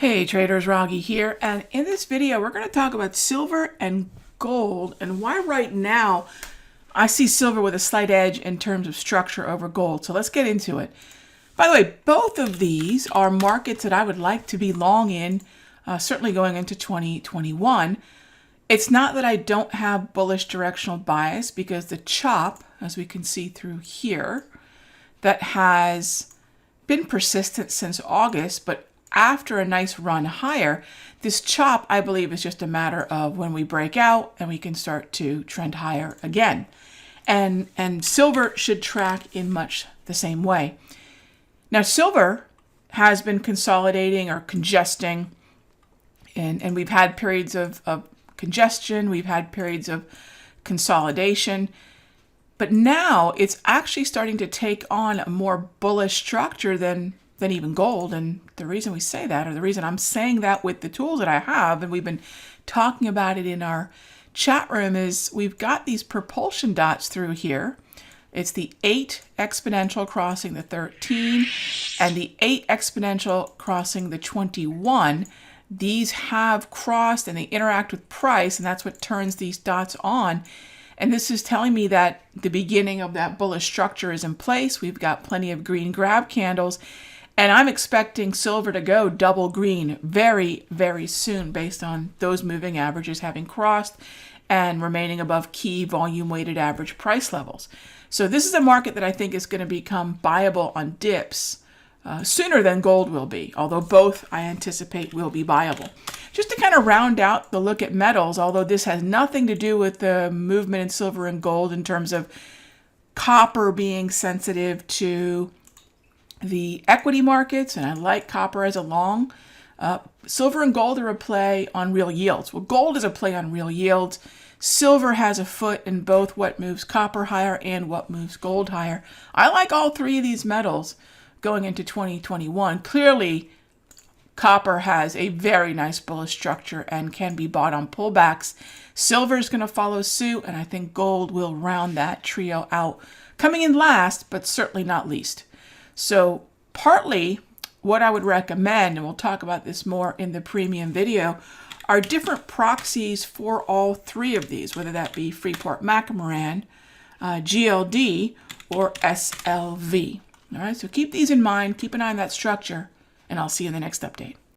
Hey traders, Raghee here, and in this video we're going to talk about silver and gold and why right now I see silver with a slight edge in terms of structure over gold. So let's get into it. By the way, both of these are markets that I would like to be long in, certainly going into 2021. It's not that I don't have bullish directional bias, because the chop, as we can see through here, that has been persistent since August, but after a nice run higher, this chop, I believe, is just a matter of when we break out and we can start to trend higher again. And silver should track in much the same way. Now, silver has been consolidating or congesting, and we've had periods of congestion, we've had periods of consolidation, but now it's actually starting to take on a more bullish structure than even gold. And the reason we say that, or the reason I'm saying that with the tools that I have, and we've been talking about it in our chat room, is we've got these propulsion dots through here. It's the 8 exponential crossing the 13 and the 8 exponential crossing the 21. These have crossed and they interact with price, and that's what turns these dots on. And this is telling me that the beginning of that bullish structure is in place. We've got plenty of green grab candles, and I'm expecting silver to go double green very, very soon based on those moving averages having crossed and remaining above key volume weighted average price levels. So this is a market that I think is going to become buyable on dips sooner than gold will be, although both I anticipate will be buyable. Just to kind of round out the look at metals, although this has nothing to do with the movement in silver and gold in terms of copper being sensitive to the equity markets, and I like copper as a long. Silver and gold are a play on real yields. Well, gold is a play on real yields. Silver has a foot in both what moves copper higher and what moves gold higher. I like all three of these metals going into 2021. Clearly, copper has a very nice bullish structure and can be bought on pullbacks. Silver is going to follow suit, and I think gold will round that trio out, coming in last, but certainly not least. So partly what I would recommend, and we'll talk about this more in the premium video, are different proxies for all three of these, whether that be Freeport-McMoRan, GLD, or SLV. All right, so keep these in mind, keep an eye on that structure, and I'll see you in the next update.